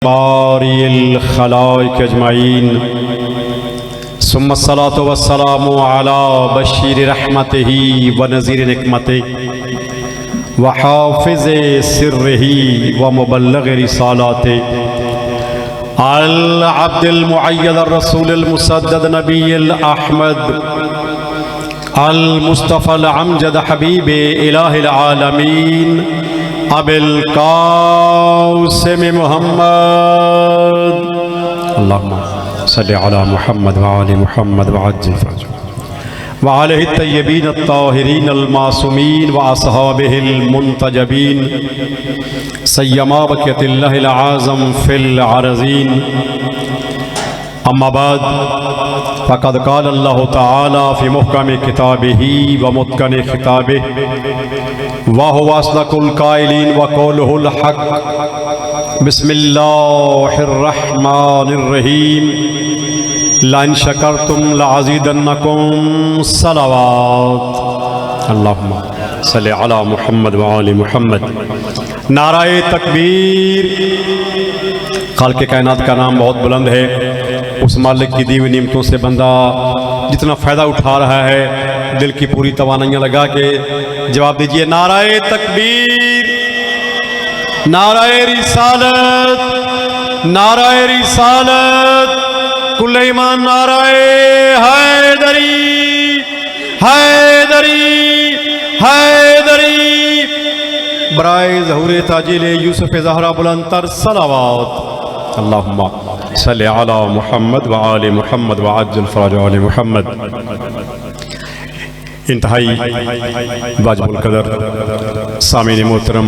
बारिल खलाइक अजमाइन सुम्मा सलातु वस्सलामु अला बशीर रहमतिही व नज़ीर निकमतिही व हाफिज़ सिर्रिही व मुबल्लिग़ रिसालातिही अल अब्दुल मुअय्यद रसूलुल मुसद्दद नबील अहमद अल मुस्तफ़ल अमजद हबीब इलाहिल आलमीन अबिल कासिम मुहम्मद अल्लाहुम्मा सल्लि अला मुहम्मद व आलि मुहम्मद व अज्जिल फरजहु व आलिहि तय्यबीन अत्ताहिरीन अल-मासूमीन व अस्हाबिहिल मुंतजबीन सय्यमा बक़ियतिल्लाहिल आज़म फिल अरज़ीन अम्मा बाद फ़क़द क़ाल अल्लाहु तआला फ़ी मुहकम किताबिही व मुत्क़न खिताबिही व हुवा अस्दक़ुल क़ाइलीन व क़ौलुहुल हक़ बिस्मिल्लाहिर रहमानिर रहीम लइन शकरतुम लअज़ीदन्नकुम सलावत अल्लाहुम्मा सल्लि अला मुहम्मद व आलि मुहम्मद। नाराए तकबीर। खालिक़ कायनात का नाम बहुत बुलंद है। उस मालिक की दी हुई नियमतों से बंदा जितना फ़ायदा उठा रहा है दिल की पूरी तवानाइयाँ लगा के जवाब दीजिए नाराए तकबीर, नाराए रिसालत, नाराए रिसालत, कुल्ले ईमान, नाराए हैदरी, हैदरी, हैदरी, बराए ज़हूर ताजिल यूसुफ ज़हरा बुलंदतर सलावत अल्लाहुम्मा सल्लि अला मुहम्मद व आलि मुहम्मद व अज्जिल फरज आलि मुहम्मद। इंतहाई वाजिबुल कदर सामीन मोहतरम,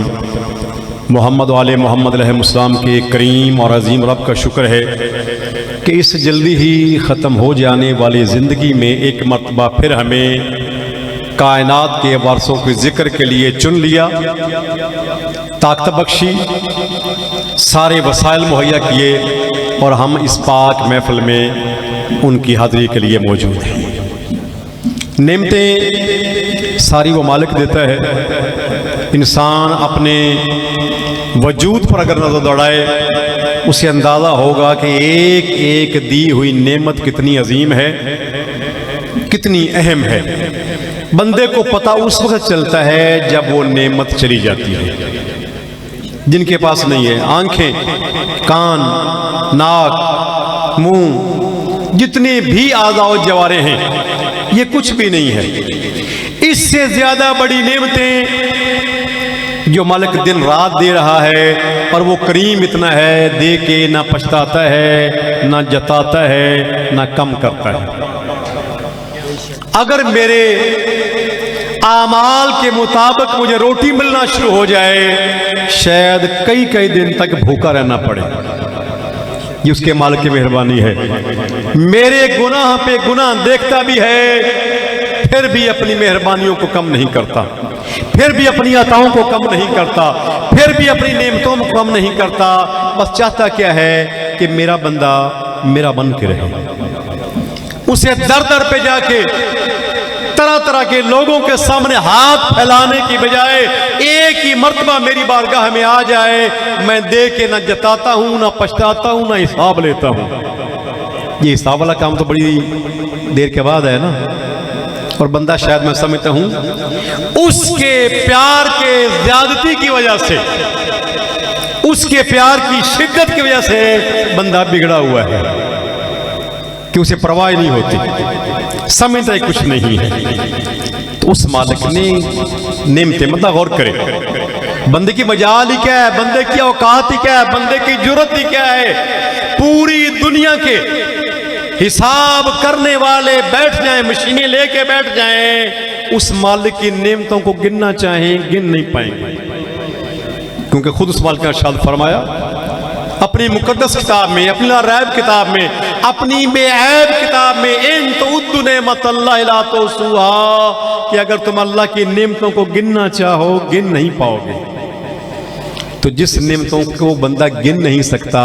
मोहम्मद वाले मोहम्मद अलैहिस्सलाम के करीम और अजीम रब का शुक्र है कि इस जल्दी ही ख़त्म हो जाने वाली ज़िंदगी में एक मरतबा फिर हमें कायनात के वारसों के ज़िक्र के लिए चुन लिया, ताकत बख्शी, सारे वसाइल मुहैया किए और हम इस पाक महफिल में उनकी हाज़िरी के लिए मौजूद हैं। नेमतें सारी वो मालिक देता है। इंसान अपने वजूद पर अगर नज़र दौड़ाए उसे अंदाज़ा होगा कि एक एक दी हुई नेमत कितनी अजीम है, कितनी अहम है। बंदे को पता उस वक्त चलता है जब वो नेमत चली जाती है। जिनके पास नहीं है आंखें, कान, नाक, मुंह, जितने भी आज़ाओ जवारे हैं, ये कुछ भी नहीं है। इससे ज्यादा बड़ी नेमतें जो मालिक दिन रात दे रहा है और वो करीम इतना है, दे के ना पछताता है, ना जताता है, ना कम करता है। अगर मेरे आमाल के मुताबिक मुझे रोटी मिलना शुरू हो जाए, शायद कई कई दिन तक भूखा रहना पड़े। ये उसके मालिक की मेहरबानी है। मेरे गुनाह पे गुनाह देखता भी है, फिर भी अपनी मेहरबानियों को कम नहीं करता, फिर भी अपनी अताओं को कम नहीं करता, फिर भी अपनी नेमतों को कम नहीं करता। बस चाहता क्या है कि मेरा बंदा मेरा बन के रहे। उसे दर दर पे जाके तरह तरह के लोगों के सामने हाथ फैलाने की बजाय एक ही मर्तबा मेरी बारगाह में आ जाए, मैं दे के ना जताता हूं, ना पछताता हूं, ना हिसाब लेता हूं। ये हिसाब वाला काम तो बड़ी देर के बाद है ना। और बंदा शायद मैं समझता हूं उसके प्यार के ज्यादती की वजह से, उसके प्यार की शिद्दत की वजह से बंदा बिगड़ा हुआ है कि उसे परवाह नहीं होती, समझता कुछ नहीं है। तो उस मालिक ने नेमतें मतलब गौर करे, बंदे की मजाल ही क्या है, बंदे की औकात ही क्या है, बंदे की जुर्रत ही क्या है। पूरी दुनिया के हिसाब करने वाले बैठ जाएं, मशीनें लेके बैठ जाएं, उस मालिक की नेमतों को गिनना चाहें, गिन नहीं पाएंगे। क्योंकि खुद उस मालिक ने इरशाद फरमाया अपनी मुकद्दस किताब में, अपनी लारैब किताब में, अपनी बेऐब किताब में, इन तो उद्दु नेमतल्लाहि ला तुहसूहा, कि अगर तुम अल्लाह की नेमतों को गिनना चाहो गिन नहीं पाओगे। तो जिस नेमतों को बंदा गिन नहीं सकता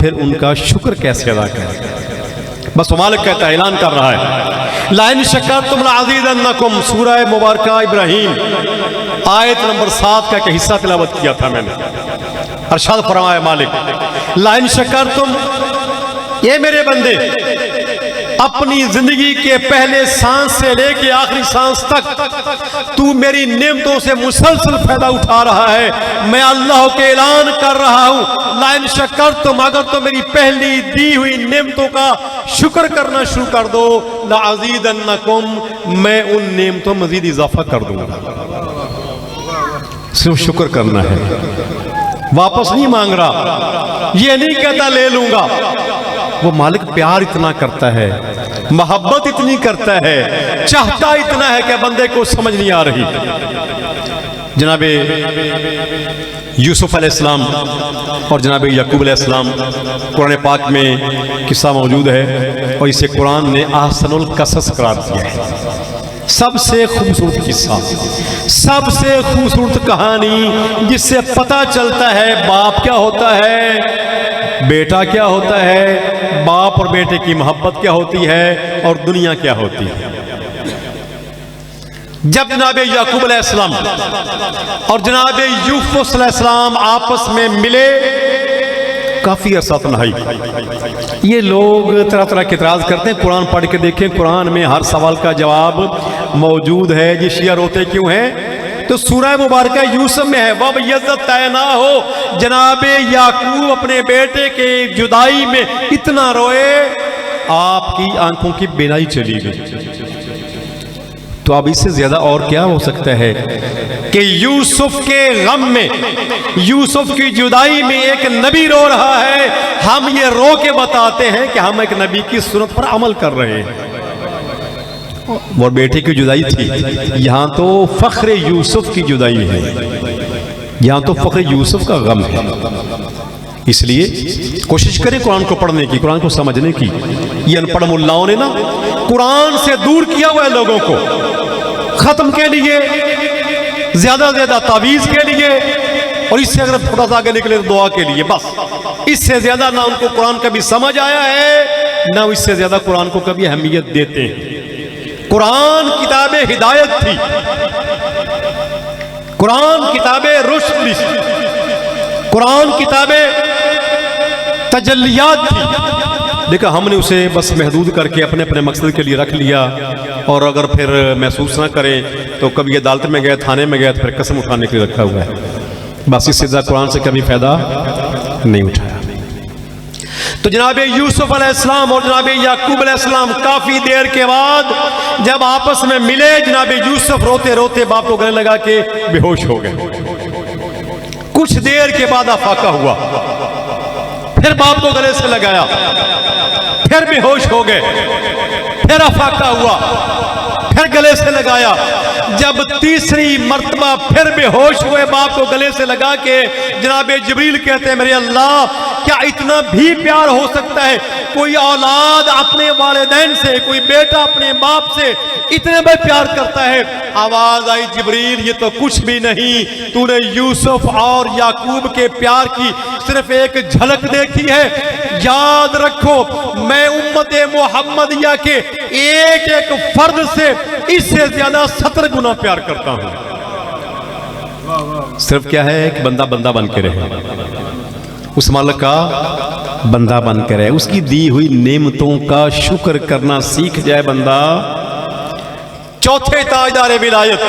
फिर उनका शुक्र कैसे अदा करेगा। बस मालिक कहता है, ऐलान कर रहा है लाइन शकरतुम लअज़ीदन्नकुम, सूरह मुबारका इब्राहीम आयत नंबर 7 का एक हिस्सा तिलावत किया था मैंने। अरशाद फरमाया मालिक लाइन शकर तुम, ये मेरे बंदे अपनी जिंदगी के पहले सांस से लेके आखिरी सांस तक तू मेरी नेमतों से मुसलसल फायदा उठा रहा है। मैं अल्लाह के ऐलान कर रहा हूं, लाइन शकर तुम, अगर तो मेरी पहली दी हुई नेमतों का शुक्र करना शुरू कर दो, लाज़ीदन्नकुम, मैं उन नेमतों में मजीद इजाफा कर दूंगा। सिर्फ शुक्र करना है, वापस नहीं मांग रहा, ये नहीं कहता ले लूंगा। वो मालिक प्यार इतना करता है, मोहब्बत इतनी करता है, चाहता इतना है कि बंदे को समझ नहीं आ रही। जनाबे यूसुफ अलैहिस्सलाम और जनाबे याकूब अलैहिस्सलाम, कुरान पाक में किस्सा मौजूद है और इसे कुरान ने अहसनुल कसस करार दिया है। सबसे खूबसूरत किस्सा, सबसे खूबसूरत कहानी, जिससे पता चलता है बाप क्या होता है, बेटा क्या होता है, बाप और बेटे की मोहब्बत क्या होती है और दुनिया क्या होती है। जब जनाब याकूब अलैहिस्सलाम और जनाब यूसुफ अलैहिस्सलाम आपस में मिले, काफी अरसा तन्हाई। ये लोग तरह तरह के इतराज करते हैं, कुरान पढ़ के देखें, कुरान में हर सवाल का जवाब मौजूद है। ये शिया रोते क्यों हैं? तो सूरह मुबारक यूसुफ में है, वब यज़्ज़त तैना हो, जनाबे याकूब अपने बेटे के जुदाई में इतना रोए आपकी आंखों की बिनाई चली गई। तो अब इससे ज्यादा और क्या हो सकता है कि यूसुफ के गम में, यूसुफ की जुदाई में एक नबी रो रहा है, हम ये रो के बताते हैं कि हम एक नबी की सुन्नत पर अमल कर रहे हैं। और बेटे की जुदाई थी, यहां तो फख्र यूसुफ की जुदाई है, यहां तो फख्र यूसुफ का गम है। इसलिए कोशिश करें कुरान को पढ़ने की, कुरान को समझने की। ये अनपढ़ मुल्लाओं ने ना कुरान से दूर किया हुआ है लोगों को, खत्म के लिए, ज्यादा से ज्यादा तावीज के लिए, और इससे अगर थोड़ा सा आगे निकले तो दुआ के लिए, बस। इससे ज्यादा ना उनको कुरान कभी समझ आया है, ना इससे ज्यादा कुरान को कभी अहमियत देते हैं। कुरान किताबे हिदायत थी, कुरान किताबे रुश्द थी, कुरान किताबे तजल्लियात थी, लेकिन हमने उसे बस महदूद करके अपने अपने मकसद के लिए रख लिया। और अगर फिर महसूस ना करें तो कभी अदालत में गए, थाने में गए, तो फिर कसम उठाने के लिए रखा हुआ है। बस इससे ज्यादा कुरान से कभी फायदा नहीं उठाया। तो जनाब यूसुफ अलैहिस्सलाम और जनाब याकूब अलैहिस्सलाम काफी देर के बाद जब आपस में मिले, जनाब यूसुफ रोते रोते बाप को गले लगा के बेहोश हो गए। कुछ देर के बाद अफाका हुआ, फिर बाप को गले से लगाया, फिर बेहोश हो गए, फिर अफाका हुआ, फिर गले से लगाया। जब तीसरी मर्तबा फिर बेहोश हुए, बाप को गले से लगा के जनाब जिब्रील कहते हैं, मेरे अल्लाह, क्या इतना भी प्यार हो सकता है? कोई औलाद अपने वालिदैन से, कोई बेटा अपने बाप से इतने में प्यार करता है। आवाज आई, जिब्रील ये तो कुछ भी नहीं, तूने यूसुफ और याकूब के प्यार की सिर्फ एक झलक देखी है। याद रखो, मैं उम्मत मोहम्मदिया के एक एक फर्द से इससे ज्यादा 70 गुना प्यार करता हूं। सिर्फ क्या है कि बंदा बंदा बन के रहे, उस मालिक का बंदा बन के रहे, उसकी दी हुई नेमतों का शुक्र करना सीख जाए बंदा। चौथे ताजदार विलायत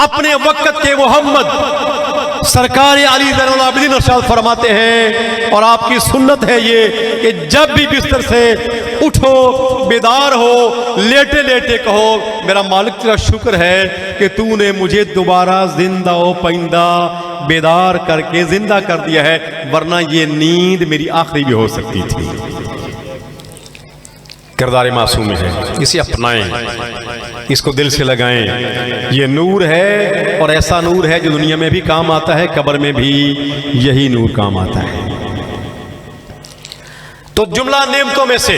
अपने वक्त के मोहम्मद सरकार अली ज़ैनुल आबिदीन इरशाद फरमाते हैं, और आपकी सुन्नत है ये कि जब भी बिस्तर से उठो, बेदार हो, लेटे लेटे कहो, मेरा मालिक तेरा शुक्र है कि तूने मुझे दोबारा जिंदा ओ पैंदा बेदार करके जिंदा कर दिया है, वरना ये नींद मेरी आखिरी भी हो सकती थी। किरदार मासूम है, इसे अपनाएं, इसको दिल से लगाएं। ये नूर है और ऐसा नूर है जो दुनिया में भी काम आता है, कब्र में भी यही नूर काम आता है। तो जुमला नेमतों में से,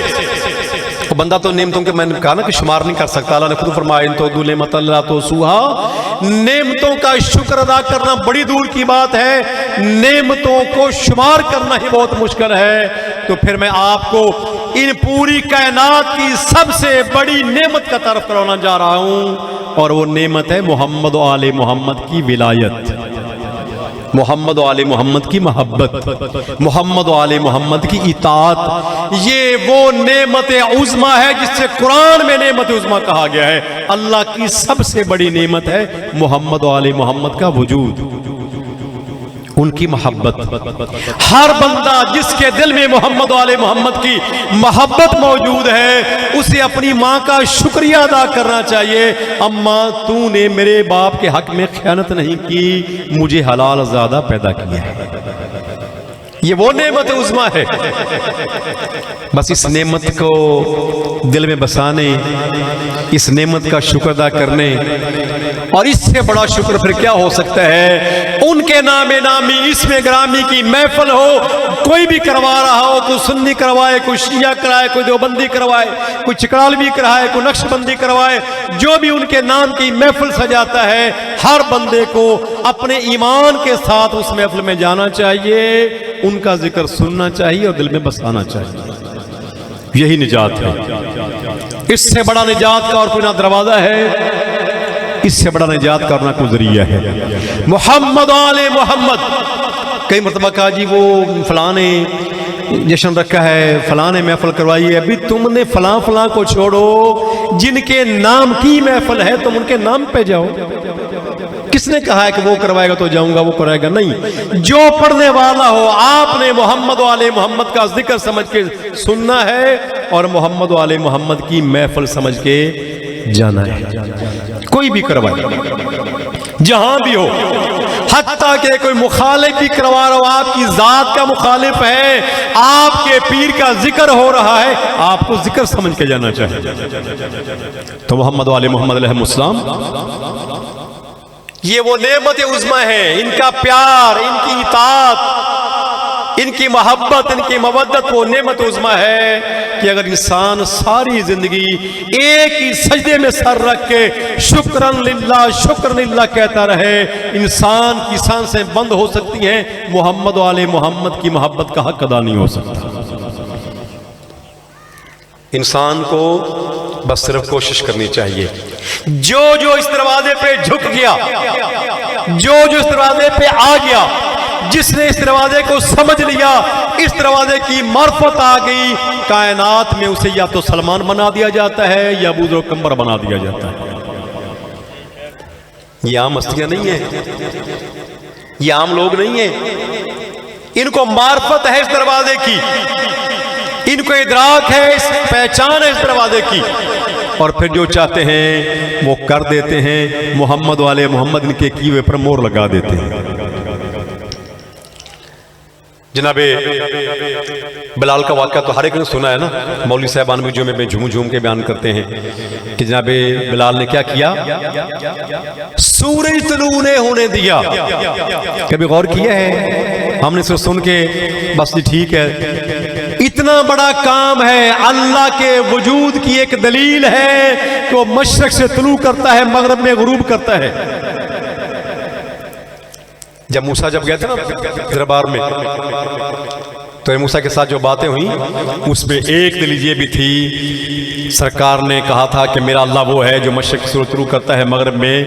तो बंदा तो नेमतों के, मैंने कहा ना कि शुमार नहीं कर सकता। अल्लाह ने खुद फरमाया, तो दूल्हे मतल्ला तो सुहा, नेमतों का शुक्र अदा करना बड़ी दूर की बात है, नेमतों को शुमार करना ही बहुत मुश्किल है। तो फिर मैं आपको इन पूरी कायनात की सबसे बड़ी नेमत का तरफ करवाना जा रहा हूं, और वो नेमत है मोहम्मद और आले मोहम्मद की विलायत। मोहम्मद और आले मोहम्मद की मोहब्बत, मोहम्मद और आले मोहम्मद की इताअत, ये वो नेमत उज़्मा है जिससे कुरान में नेमत उज़्मा कहा गया है। अल्लाह की सबसे बड़ी नेमत है मोहम्मद और आले मोहम्मद का वजूद, उनकी मोहब्बत। हर बंदा जिसके दिल में मोहम्मद वाले मोहम्मद की मोहब्बत मौजूद है, उसे अपनी माँ का शुक्रिया अदा करना चाहिए। अम्मा, तूने मेरे बाप के हक में खयानत नहीं की, मुझे हलाल ज़्यादा पैदा किया है। ये वो नेमत उज़्मा है। बस इस नेमत को दिल में बसाने, इस नेमत का शुक्र अदा करने, और इससे बड़ा शुक्र फिर क्या हो सकता है। उनके नामे नामी इसमें ग्रामी की महफिल हो, कोई भी करवा रहा हो, कोई सुन्नी करवाए, कोई शिया कराए, कोई देवबंदी करवाए, कोई चिकड़ालवी कराए, कोई नक्शबंदी करवाए, जो भी उनके नाम की महफिल सजाता है, हर बंदे को अपने ईमान के साथ उस महफिल में जाना चाहिए, उनका जिक्र सुनना चाहिए और दिल में बसाना चाहिए। यही निजात है। इससे बड़ा निजात का और कोई ना दरवाजा है, इससे बड़ा निजात का और ना कोई जरिया है। मोहम्मद आले मोहम्मद। कई मरतबा कहा जी वो फलाने जश्न रखा है, फलाने महफिल करवाई है। अभी तुमने फलां फलां को छोड़ो, जिनके नाम की महफिल है तुम उनके नाम पे जाओ। किसने कहा है कि वो करवाएगा तो जाऊंगा, वो कराएगा? नहीं। जो पढ़ने वाला हो, आपने मोहम्मद वाले मोहम्मद का जिक्र समझ के सुनना है और मोहम्मद वाले मोहम्मद की महफिल समझ के जाना है। कोई भी करवाए, जहां भी हो, हत्ता के कोई मुखालिफ भी करवा रहा हो, आपकी जात का मुखालिफ है, आपके पीर का जिक्र हो रहा है, आपको जिक्र समझ के जाना चाहिए। तो मोहम्मद वाले मोहम्मद अलैहिस्सलाम ये वो नेमत उज़्मा है। इनका प्यार, इनकी इताअत, इनकी मोहब्बत, इनकी मवद्दत वो नेमत उज़्मा है कि अगर इंसान सारी जिंदगी एक ही सजदे में सर रख के शुक्रन लिल्लाह शुक्रन लिल्लाह कहता रहे, इंसान की सांसें बंद हो सकती हैं, मोहम्मद वाले मोहम्मद की मोहब्बत का हक अदा नहीं हो सकता। इंसान को बस सिर्फ कोशिश करनी चाहिए। जो जो इस दरवाजे पे झुक गया, जो जो इस दरवाजे पे आ गया, जिसने इस दरवाजे को समझ लिया, इस दरवाजे की मार्फत आ गई, कायनात में उसे या तो सलमान बना दिया जाता है या अबू ज़र कंबर बना दिया जाता है। ये आम हस्तियां नहीं है, ये आम लोग नहीं है। इनको मार्फत है इस दरवाजे की, इनको इदराक है, इस पहचान है इस दरवाजे की, और फिर जो चाहते हैं वो कर देते हैं। मोहम्मद वाले मोहम्मद इनके किए पर मोहर लगा देते हैं। जनाबे बिलाल का वाक़या तो हर एक ने सुना है ना। मौलवी साहबान भी जो में झूम झूम के बयान करते हैं कि जनाबे बिलाल ने क्या किया, सूरज तुलू ने होने दिया। कभी गौर किया है? हमने सिर्फ सुन के बस जी ठीक है। इतना बड़ा काम है, अल्लाह के वजूद की एक दलील है कि वो मशरक से तुलू करता है, मगरब में गुरूब करता है। जब मूसा गए थे ना दरबार में, तो मूसा के साथ जो बातें हुई उसमें एक दलील ये भी थी, सरकार ने कहा था कि मेरा अल्लाह वो है जो मशरक से तुलू करता है, मगरब में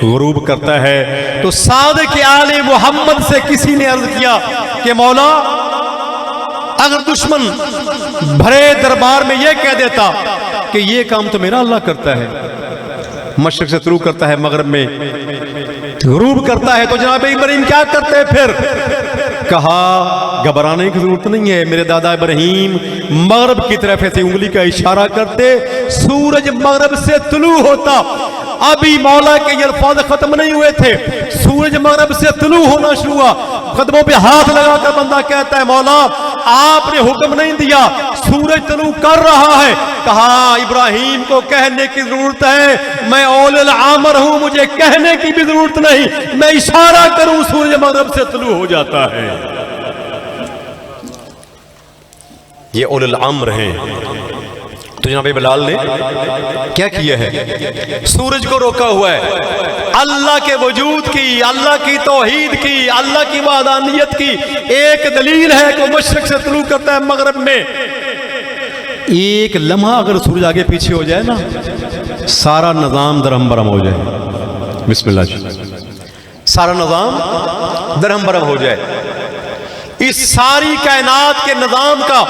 गुरूब करता है। तो सादिक आले मोहम्मद से किसी ने अर्ज किया कि मौला, अगर दुश्मन भरे दरबार में यह कह देता कि ये काम तो मेरा अल्लाह करता है, मशरक से तुलू करता है, मगरब में गुरूब करता है, तो जनाब इब्राहिम क्या करते फिर? कहा घबराने की जरूरत नहीं है, मेरे दादा इब्राहिम मगरब की तरफ ऐसे उंगली का इशारा करते, सूरज मगरब से तुलू होता। अभी मौला के ये अल्फाज खत्म नहीं हुए थे, सूरज मगरब से तुलू होना शुरू हुआ। कदमों पे हाथ लगाकर बंदा कहता है, मौला आपने हुक्म नहीं दिया, सूरज तुलू कर रहा है। कहा इब्राहिम को कहने की जरूरत है, मैं औलुल आमर हूं, मुझे कहने की भी जरूरत नहीं, मैं इशारा करूं सूरज मगरब से तुलू हो जाता है। ये औलुल आमर हैं। तो जनाब बिलाल ने क्या किया है? सूरज को रोका हुआ है। अल्लाह के वजूद की, अल्लाह की तौहीद की, अल्लाह की वहदानियत की एक दलील है कि मशरक से तुलू करता है, मगरब में। एक लम्हा अगर सूरज आगे पीछे हो जाए ना, सारा निजाम दरहम बरहम हो जाए। बिस्मिल्लाह जी। सारा निज़ाम दरहम बरहम हो जाए। इस सारी कायनात के निज़ाम का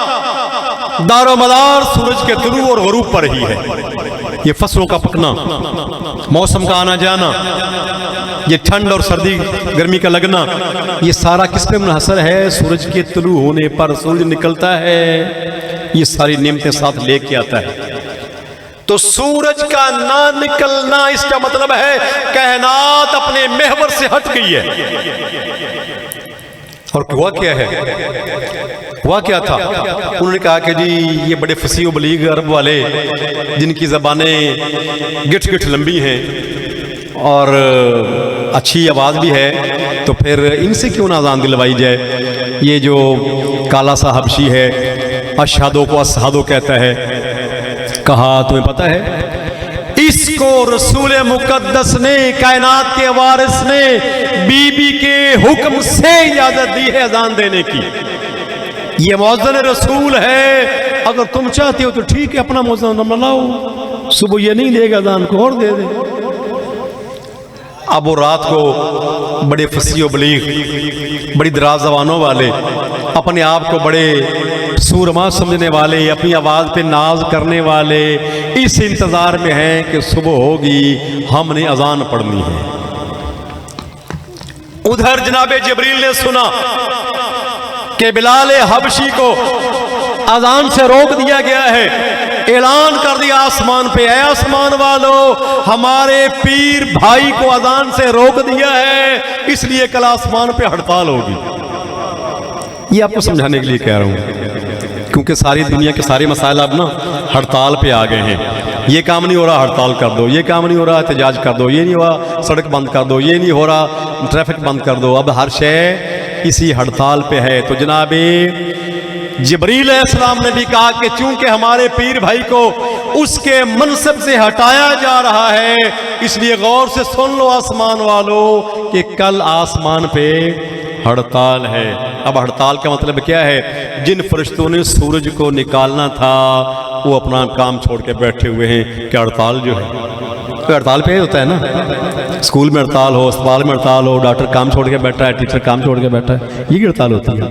दारोमदार सूरज के तुलू और गुरूब पर ही है। ये फसलों का पकना, मौसम का आना जाना, ये ठंड और सर्दी गर्मी का लगना, ये सारा किस पे मुनहसर है? सूरज के तुलू होने पर सूरज निकलता है, ये सारी नेमतें साथ लेके आता है। तो सूरज का ना निकलना इसका मतलब है कायनात अपने महवर से हट गई है। और हुआ क्या है? हुआ क्या था? उन्होंने कहा कि जी ये बड़े फसीह व बलीग अरब वाले जिनकी ज़बानें गिठ गिठ लंबी हैं और अच्छी आवाज़ भी है, तो फिर इनसे क्यों ना अज़ान दिलवाई जाए। ये जो काला सा हबशी है अशहादो को असहादो कहता है, कहा तुम्हें पता है इसको रसूल मुकद्दस ने, कायनात के वारिस ने बीबी के हुक्म से इजाजत दी है अजान देने की। ये मौज़िन रसूल है, अगर तुम चाहते हो तो ठीक है अपना मौज़िन लाओ, सुबह ये नहीं देगा अजान को और दे दे। अब वो रात को बड़े फसीह व बलीग, बड़ी दराज ज़बानों वाले, अपने आप को बड़े सूरमा समझने वाले, अपनी आवाज़ पे नाज करने वाले इस इंतज़ार में हैं कि सुबह होगी हमने अजान पढ़नी है। उधर जनाबे जिब्रील ने सुना कि बिलाल हबशी को अजान से रोक दिया गया है। ऐलान कर दिया आसमान पे, ऐ आसमान वालों हमारे पीर भाई को अजान से रोक दिया है, इसलिए कल आसमान पे हड़ताल होगी। ये आपको समझाने के लिए कह रहा हूं, क्योंकि सारी दुनिया के सारे मसाइल अब ना हड़ताल पे आ गए हैं। ये काम नहीं हो रहा हड़ताल कर दो, ये काम नहीं हो रहा एहतजाज कर दो, ये नहीं हो रहा सड़क बंद कर दो, ये नहीं हो रहा ट्रैफिक बंद कर दो। अब हर शय इसी हड़ताल पे है। तो जनाबे जिब्रील अलैहिस्सलाम ने भी कहा कि चूंकि हमारे पीर भाई को उसके मनसब से हटाया जा रहा है, इसलिए गौर से सुन लो आसमान वालों कि कल आसमान पे हड़ताल है। अब हड़ताल का मतलब क्या है? जिन फरिश्तों ने सूरज को निकालना था वो अपना काम छोड़ के बैठे हुए हैं कि हड़ताल जो है, तो हड़ताल पे होता है ना, स्कूल में हड़ताल हो, अस्पताल में हड़ताल हो, डॉक्टर काम छोड़ के बैठा है, टीचर काम छोड़ के बैठा है, ये हड़ताल होती है।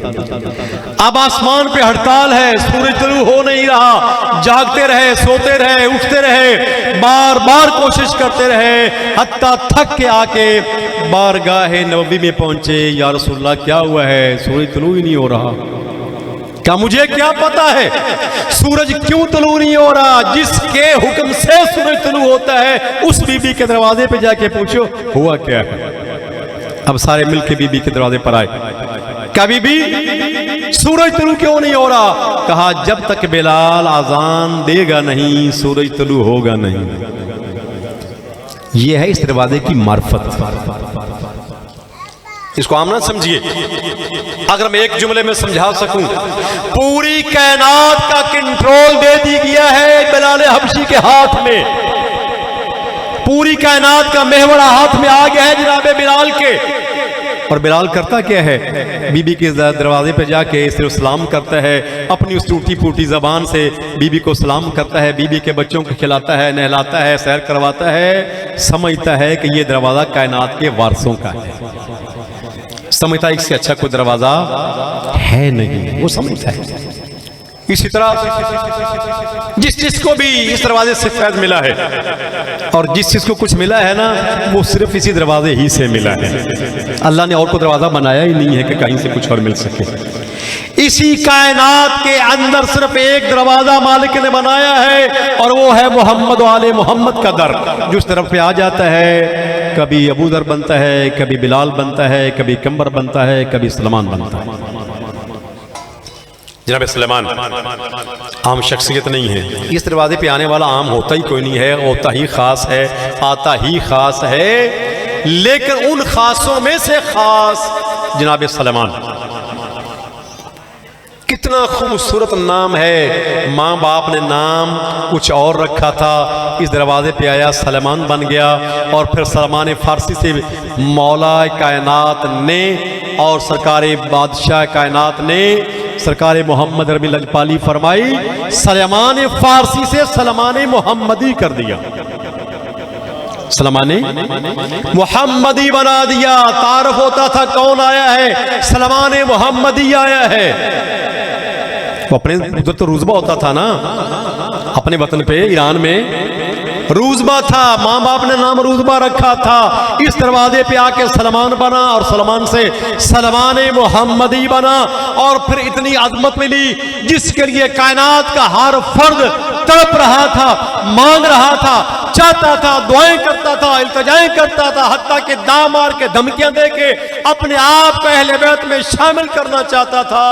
अब आसमान पे हड़ताल है, सूरज तुलू हो नहीं रहा, जागते रहे, सोते रहे, उठते रहे, बार बार कोशिश करते रहे, हत्ता थक के आके बारगाहे नबवी में पहुंचे। या रसूलल्लाह क्या हुआ है? सूरज तुलू ही नहीं हो रहा। क्या मुझे क्या पता है सूरज क्यों तुलू नहीं हो रहा? जिसके हुक्म से सूरज तुलू होता है उस बीबी के दरवाजे पे जाके पूछो हुआ क्या है। अब सारे मिलके बीबी के दरवाजे पर आए, क्या बीबी सूरज तुलू क्यों नहीं हो रहा? कहा जब तक बिलाल अजान देगा नहीं सूरज तुलू होगा नहीं। यह है इस दरवाजे की मार्फत। इसको आम ना समझिए। अगर मैं एक जुमले में समझा सकूं, पूरी कायनात का कंट्रोल दे दी गया है बिलाल हबशी के हाथ में। पूरी कायनात का महवड़ा हाथ में आ गया है जनाबे बिलाल के। और बिलाल करता क्या है? बीबी के दरवाजे पे जाके सिर्फ सलाम करता है, अपनी उस टूटी फूटी जबान से बीबी को सलाम करता है, बीबी के बच्चों को खिलाता है, नहलाता है, सैर करवाता है। समझता है कि ये दरवाजा कायनात के वारसों का है। समझता है इससे अच्छा कोई दरवाजा है नहीं, वो समझता है। इसी तरह जिस चीज को भी इस दरवाजे से फैज़ मिला है और जिस चीज को कुछ मिला है ना, वो सिर्फ इसी दरवाजे ही से मिला है। अल्लाह ने और कोई दरवाजा बनाया ही नहीं है कि कहीं से कुछ और मिल सके। इसी कायनात के अंदर सिर्फ एक दरवाजा मालिक ने बनाया है और वो है मोहम्मद वाले मोहम्मद का दर। जो उस तरफ पे आ जाता है, कभी अबू दर बनता है, कभी बिलाल बनता है, कभी कंबर बनता है, कभी सलमान बनता है। जनाब सलेमान आम शख्सियत नहीं है। इस दरवाजे पे आने वाला आम होता ही कोई नहीं है, होता ही खास है, आता ही खास है। लेकिन उन खासों में से खास जनाब सलेमान। कितना खूबसूरत नाम है। माँ बाप ने नाम कुछ और रखा था, इस दरवाजे पे आया सलेमान बन गया। और फिर सलमान फारसी से मौला कायनात ने और सरकार बादशाह कायनात ने सरकार मोहम्मद रबी लजपाली फरमाई, सलमान फारसी से सलमान मोहम्मदी कर दिया। सलमान ने मोहम्मदी बना दिया। तारफ होता था कौन आया है, सलमान मोहम्मदी आया है। वो अपने उधर तो रुजबा होता था ना, अपने वतन पे ईरान में रूजबा था, माँ बाप ने नाम रूजबा रखा था। इस दरवाजे पे आके सलमान बना और सलमान से सलमान मोहम्मदी बना। और फिर इतनी अजमत मिली जिसके लिए कायनात का हर फर्द तड़प रहा था, मांग रहा था, चाहता था, दुआएं करता था, इल्तिजाएं करता था, हत्ता के दाम मार के धमकियां दे के अपने आप को अहले बैत में शामिल करना चाहता था।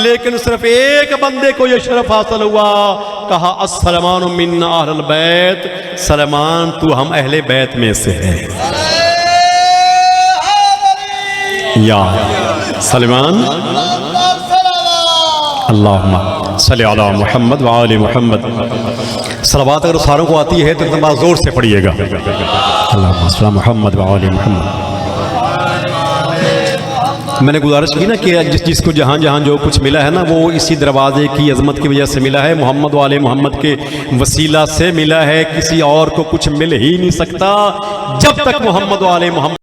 लेकिन सिर्फ एक बंदे को यह शरफ हासिल हुआ, कहा अस्सलाम मिन्ना अहल बैत, सलमान तू हम अहले बैत में से है। या सलमान अल्लाहुम्मा सल्ली अला मुहम्मद व आले मुहम्मद। सलावत अगर सारों को आती है तो एकदम जोर से पढ़िएगा, अल्लाहुम्मा सल्ली अला मुहम्मद व आले मुहम्मद। मैंने गुजारिश की ना कि जिसको जहाँ जहाँ जो कुछ मिला है ना, वो इसी दरवाजे की अजमत की वजह से मिला है, मोहम्मद वाले मोहम्मद के वसीला से मिला है। किसी और को कुछ मिल ही नहीं सकता जब तक मोहम्मद वाले मोहम्मद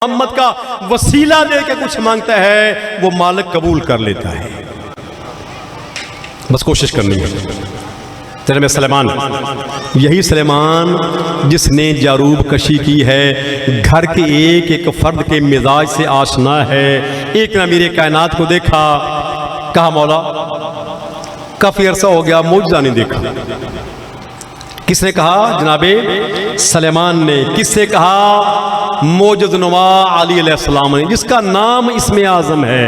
मोहम्मद का वसीला दे के कुछ मांगता है वो मालिक कबूल कर लेता है। बस कोशिश करनी है। तेरे में सलेमान, यही सलेमान जिसने जारूब कशी की है, घर के एक एक फर्द के मिजाज से आशना है। एक ना मेरे कायनात को देखा, कहा मौला काफी अरसा हो गया मौजज़ा नहीं देखा। किसने कहा? जनाबे सलेमान ने। किससे कहा? मौजज़ नुमा अली अलैहिस्सलाम ने, जिसका नाम इसमें आज़म है।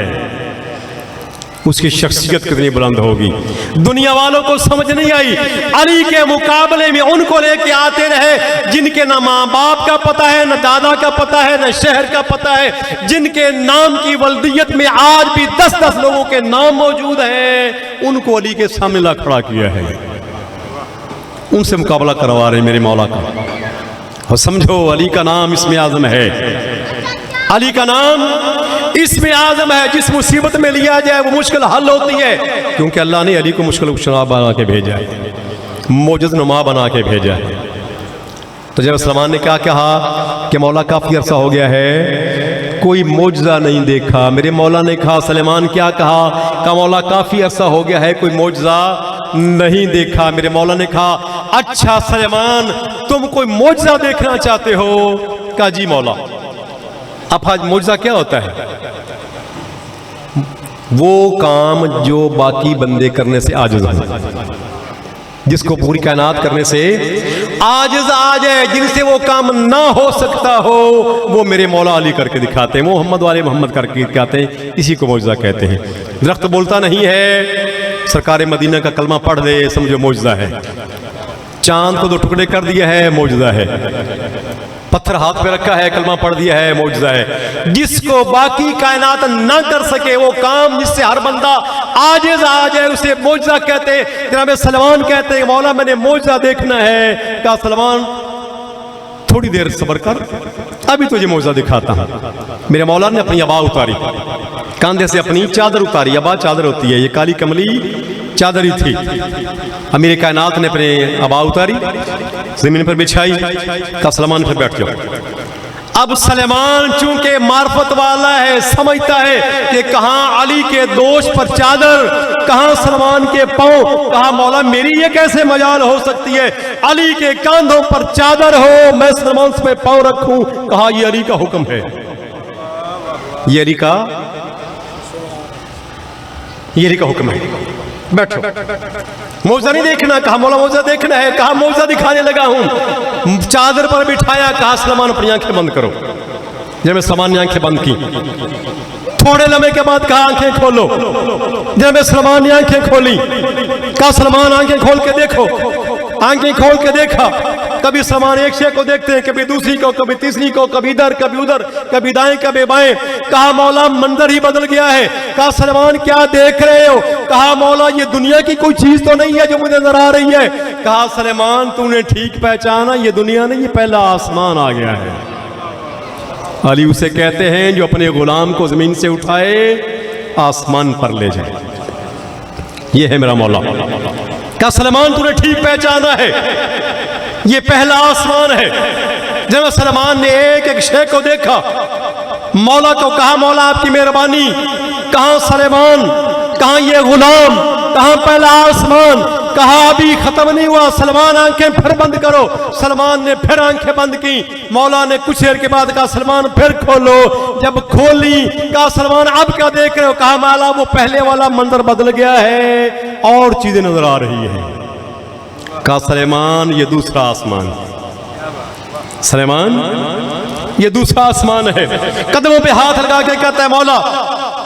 उसकी शख्सियत कितनी बुलंद होगी, दुनिया वालों को समझ नहीं आई। अली के मुकाबले में उनको लेके आते रहे जिनके ना माँ बाप का पता है, न दादा का पता है, न शहर का पता है, जिनके नाम की वल्दियत में आज भी 10-10 लोगों के नाम मौजूद हैं, उनको अली के सामने ला खड़ा किया है। उनसे मुकाबला करवा रहे मेरे मौला का। और समझो अली का नाम इसमें आज़म है, अली का नाम इसमें आज़म है। जिस मुसीबत में लिया जाए वो मुश्किल हल होती है, क्योंकि अल्लाह ने अली को मुश्किल कुशा बना के भेजा है, मौजज़ नुमा बना के भेजा है। तो जब सलमान ने क्या कहा कि मौला काफ़ी अरसा हो गया है कोई मौजज़ा नहीं देखा, मेरे मौला ने कहा सलेमान क्या कहा? का मौला काफ़ी अरसा हो गया है कोई मौजज़ा नहीं देखा। मेरे मौला ने कहा अच्छा सलेमान तुम कोई मौजज़ा देखना चाहते हो? कहा जी मौला। अब आज मौजज़ा क्या होता है? वो काम जो बाकी बंदे करने से आजिज़ है, जिसको पूरी कायनात करने से आजिज़ आ जाए, जिनसे वो काम ना हो सकता हो, वो मेरे मौला अली करके दिखाते हैं, मोहम्मद वाले मोहम्मद करके दिखाते हैं। इसी को मौजज़ा कहते हैं। दरख्त बोलता नहीं है, सरकार मदीना का कलमा पढ़ ले समझो मौजज़ा है। चांद को 2 टुकड़े कर दिया है, मौजज़ा है। पत्थर हाथ पे रखा है, कलमा पढ़ दिया है, मौजज़ा है। जिसको बाकी कायनात ना कर सके वो काम, जिससे हर बंदा आजिज़ आ जाए, उसे मौजज़ा कहते हैं। जनाब सलमान कहते हैं मौला मैंने मौजज़ा देखना है। कहा सलमान थोड़ी देर सब्र कर, अभी तुझे मौजज़ा दिखाता हूं। मेरे मौला ने अपनी अबा उतारी, कंधे से अपनी चादर उतारी। अबा चादर होती है, ये काली कमली चादर ही थी। अमीर कायनात ने अपने अबा उतारी, जमीन पर बिछाई, कहा सलमान फिर बैठ जाओ। अब सलेमान चूंकि मार्फत वाला है, समझता है कि कहां अली के दोष पर चादर, कहां सलमान के पांव। कहा मौला मेरी ये कैसे मजाल हो सकती है, अली के कांधों पर चादर हो, मैं सलमान पे पांव रखूं। कहा ये अली का हुक्म है, ये अली का हुक्म है, बैठो। मौजज़ा नहीं देखना? कहा मौला मौजज़ा देखना है। कहा मौजज़ा दिखाने लगा हूं। चादर पर बिठाया, कहा सलमान अपनी आंखें बंद करो। जब मैं सलमान ने आंखें बंद की, थोड़े लम्हे के बाद कहा आंखें खोलो। जब मैं सलमान ने आंखें खोली, कहा सलमान आंखें खोल के देखो। आंखें खोल के देखा, कभी सलमान एक शे को देखते हैं, कभी दूसरी को, कभी तीसरी को, कभी इधर कभी उधर, कभी दाएं कभी बाएं। कहा मौला मंजर ही बदल गया है। कहा सलमान क्या देख रहे हो? कहा मौला ये दुनिया की कोई चीज तो नहीं है जो मुझे नजर आ रही है। कहा सलमान तूने ठीक पहचाना, ये दुनिया नहीं, ये पहला आसमान आ गया है। अली उसे कहते हैं जो अपने गुलाम को जमीन से उठाए आसमान पर ले जाए, ये है मेरा मौला। कहा सलमान तूने ठीक पहचाना है, ये पहला आसमान है। जब सलमान ने एक एक शे को देखा, मौला को कहा मौला आपकी मेहरबानी, कहां सलेमान, कहां ये गुलाम, कहां पहला आसमान। कहा अभी खत्म नहीं हुआ, सलमान आंखें फिर बंद करो। सलमान ने फिर आंखें बंद की। मौला ने कुछ देर के बाद कहा सलमान फिर खोलो। जब खोली, कहा सलमान अब क्या देख रहे हो? कहा मौला वो पहले वाला मंजर बदल गया है और चीजें नजर आ रही है। कहा सलेमान ये दूसरा आसमान, सलेमान ये दूसरा आसमान है। कदमों पे हाथ लगा के कहता है मौला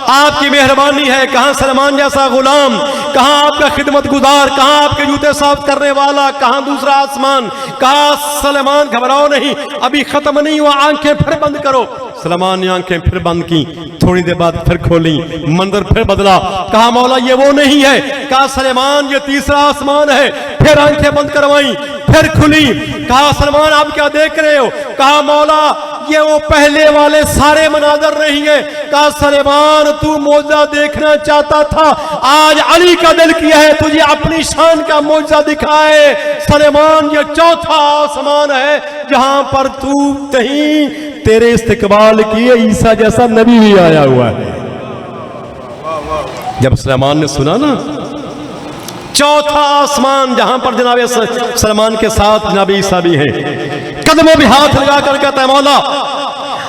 आपकी मेहरबानी है। कहां सलमान जैसा गुलाम, कहां आपका खिदमत गुजार, कहां आपके जूते साफ करने वाला, कहां दूसरा आसमान। कहा सलमान घबराओ नहीं, अभी खत्म नहीं हुआ, आंखें फिर बंद करो। सलमान ने आंखें फिर बंद की, थोड़ी देर बाद फिर खोली, मंजर फिर बदला। कहा मौला ये वो नहीं है। कहा सलमान ये तीसरा आसमान है। फिर आंखें बंद करवाई, फिर खुली। कहा सलमान आप क्या देख रहे हो? कहा मौला ये वो पहले वाले सारे मनाजर नहीं है। कहा सलेमान तू मौजज़ा देखना चाहता था, आज अली का दिल किया है तुझे अपनी शान का मौजज़ा दिखाए। सलेमान ये चौथा आसमान है जहां पर तू नहीं तेरे इस्तकबाल किए ईसा जैसा नबी भी आया हुआ है। जब सुलेमान ने सुना ना, चौथा आसमान जहां पर जनाब सलमान के साथ जनाब ईसा भी है, कदमों में हाथ लगा कर कहता है मौला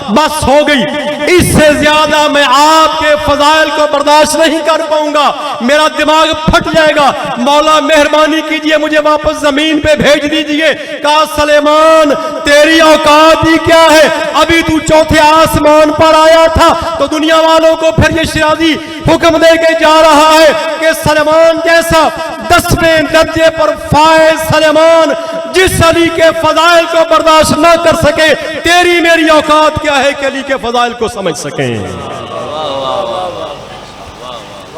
बस हो गई, इससे ज्यादा मैं आपके फजाइल को बर्दाश्त नहीं कर पाऊंगा, मेरा दिमाग फट जाएगा, मौला मेहरबानी कीजिए मुझे वापस जमीन पे भेज दीजिए। कहा सुलेमान तेरी औकात ही क्या है, अभी तू चौथे आसमान पर आया था तो दुनिया वालों को फिर ये शिराजी हुक्म दे के जा रहा है कि सलमान जैसा 10वें दर्जे पर फाइज सलमान जिस अली के फजाइल को बर्दाश्त ना कर सके, तेरी मेरी औकात क्या है कि अली के फजाइल को समझ सके।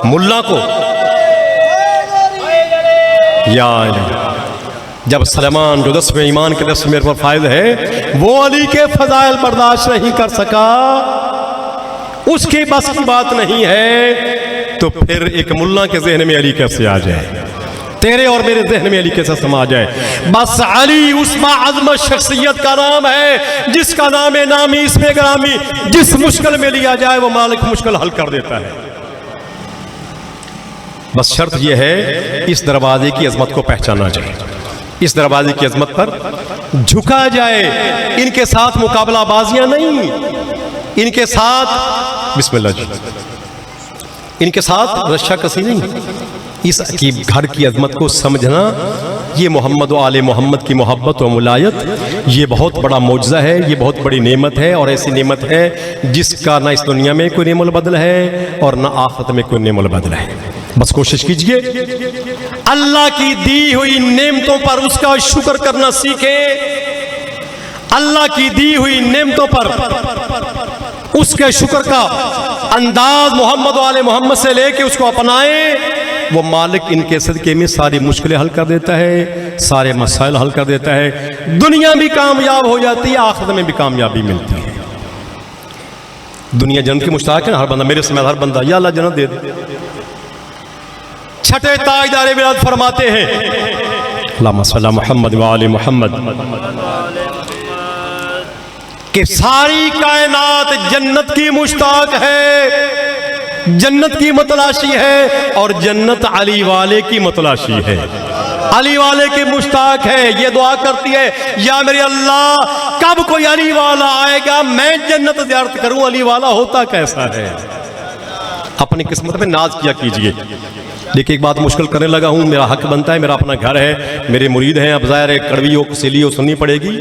मुल्ला को यार जब सलमान जो 10वें ईमान के 10वें पर फाइज है वो अली के फजाइल बर्दाश्त नहीं कर सका, उसकी बस की बात नहीं है, तो फिर एक मुल्ला के जहन में अली कैसे आ जाए, तेरे और मेरे जहन में अली कैसे समा जाए। बस अली उस बाअज़मत शख्सियत का नाम है जिसका नाम है नामी इसमें ग्रामी, जिस मुश्किल में लिया जाए वो मालिक मुश्किल हल कर देता है। बस शर्त यह है इस दरवाजे की अजमत को पहचाना जाए, इस दरवाजे की अजमत पर झुका जाए, इनके साथ मुकाबलाबाजियां नहीं, इनके साथ बिस्मिल्लाह जी, इनके साथ रश्शाकशी नहीं, इस की घर की अजमत को समझना, ये मोहम्मद व आले मोहम्मद की मोहब्बत व मुलायत, ये बहुत बड़ा मौजज़ा है, ये बहुत बड़ी नेमत है, और ऐसी नेमत है जिसका ना इस दुनिया में कोई नेमुल बदल है और ना आखिरत में कोई नेमुल बदल है। बस कोशिश कीजिए अल्लाह की दी हुई नेमतों पर उसका शुक्र करना सीखें, अल्लाह की दी हुई नेमतों पर उसके शुक्र का अंदाज मोहम्मद वाले मोहम्मद से लेके उसको अपनाएं, वो मालिक इनके सदके में सारी मुश्किलें हल कर देता है, सारे मसाइल हल कर देता है, दुनिया भी कामयाब हो जाती है, आखिरत में भी कामयाबी मिलती है। दुनिया जन्नत की मुश्ताक है ना, हर बंदा मेरे समय हर बंदा या अल्लाह जन्नत दे दे। छठे ताजदार विलायत फरमाते हैं अल्लाहुम्मा सल्ली मुहम्मद व आले मुहम्मद कि सारी कायनात जन्नत की मुश्ताक है, जन्नत की मतलाशी है, और जन्नत अली वाले की मतलाशी है, अली वाले की मुश्ताक है। ये दुआ करती है या मेरे अल्लाह कब कोई अली वाला आएगा मैं जन्नत ज़ियारत करूं, अली वाला होता कैसा है। अपनी किस्मत में नाज किया कीजिए। देखिए एक बात मुश्किल करने लगा हूं, मेरा हक बनता है, मेरा अपना घर है, मेरे मुरीद हैं, अब ज़ाहिर है कड़वी हो कसीली हो सुननी पड़ेगी।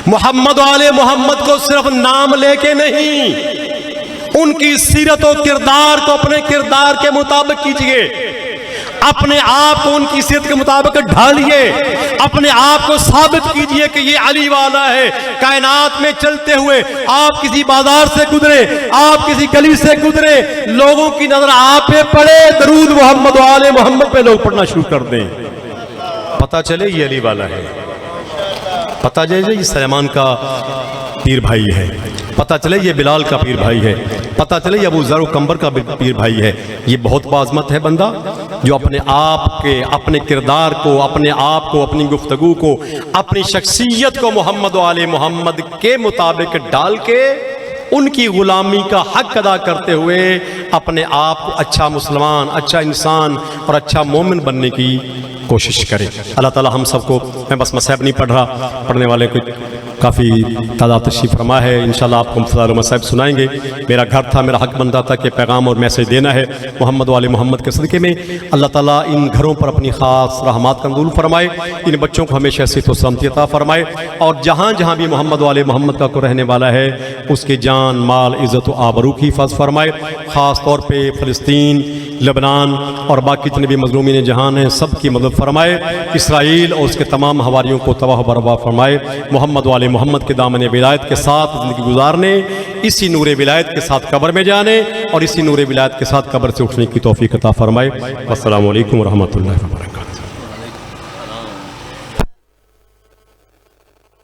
मोहम्मद वाले मोहम्मद को सिर्फ नाम लेके नहीं, उनकी सीरत और किरदार को अपने किरदार के मुताबिक कीजिए, अपने आप को उनकी सीरत के मुताबिक ढालिए, अपने आप को साबित कीजिए कि ये अली वाला है। कायनात में चलते हुए आप किसी बाजार से गुजरे, आप किसी गली से गुजरे, लोगों की नजर आप पे पड़े, दरूद मोहम्मद वाले मोहम्मद पे लोग पढ़ना शुरू कर दें, पता चले ये अली वाला है, पता चले ये सलेमान का पीर भाई है, पता चले ये बिलाल का पीर भाई है, पता चले ये अबू ज़र कंबर का पीर भाई है। ये बहुत बाज़मत है बंदा जो अपने आप के, अपने किरदार को, अपने आप को, अपनी गुफ्तगू को, अपनी शख्सियत को मोहम्मद वाले मोहम्मद के मुताबिक डाल के उनकी गुलामी का हक अदा करते हुए अपने आप को अच्छा मुसलमान, अच्छा इंसान और अच्छा मोमिन बनने की कोशिश करें। अल्लाह ताला हम सबको, मैं बस मसाइब नहीं पढ़ रहा, पढ़ने वाले को काफ़ी तादाद तशरीफ़ फरमा है, इंशाल्लाह आपको मसाइल मसाइब सुनाएंगे। मेरा घर था, मेरा हक बनता था कि पैगाम और मैसेज देना है मोहम्मद वाले मोहम्मद के सदक़े में। अल्लाह ताला इन घरों पर अपनी ख़ास रहमत का नज़ूल फरमाए, इन बच्चों को हमेशा सेहत व सलामती अता फरमाए, और जहाँ जहाँ भी मोहम्मद वाले मोहम्मद का को रहने वाला है उसके जान माल इज़्ज़त व आबरू की हिफाज़त फरमाए। ख़ास तौर पर फ़लस्तीन, लेबनान और बाकी जितने भी मज़लूमीन जहान हैं सब की मदद फरमाए। इसराइल और उसके तमाम हवारियों को तबाह बर्बाद फरमाए। मोहम्मद वाले मोहम्मद के दामन विलायत के साथ ज़िंदगी गुजारने, इसी नूर विलायत के साथ कब्र में जाने और इसी नूर विलायत के साथ कब्र से उठने की तौफीक अता फरमाए। अस्सलामु अलैकुम व रहमतुल्लाहि व बरकातहू।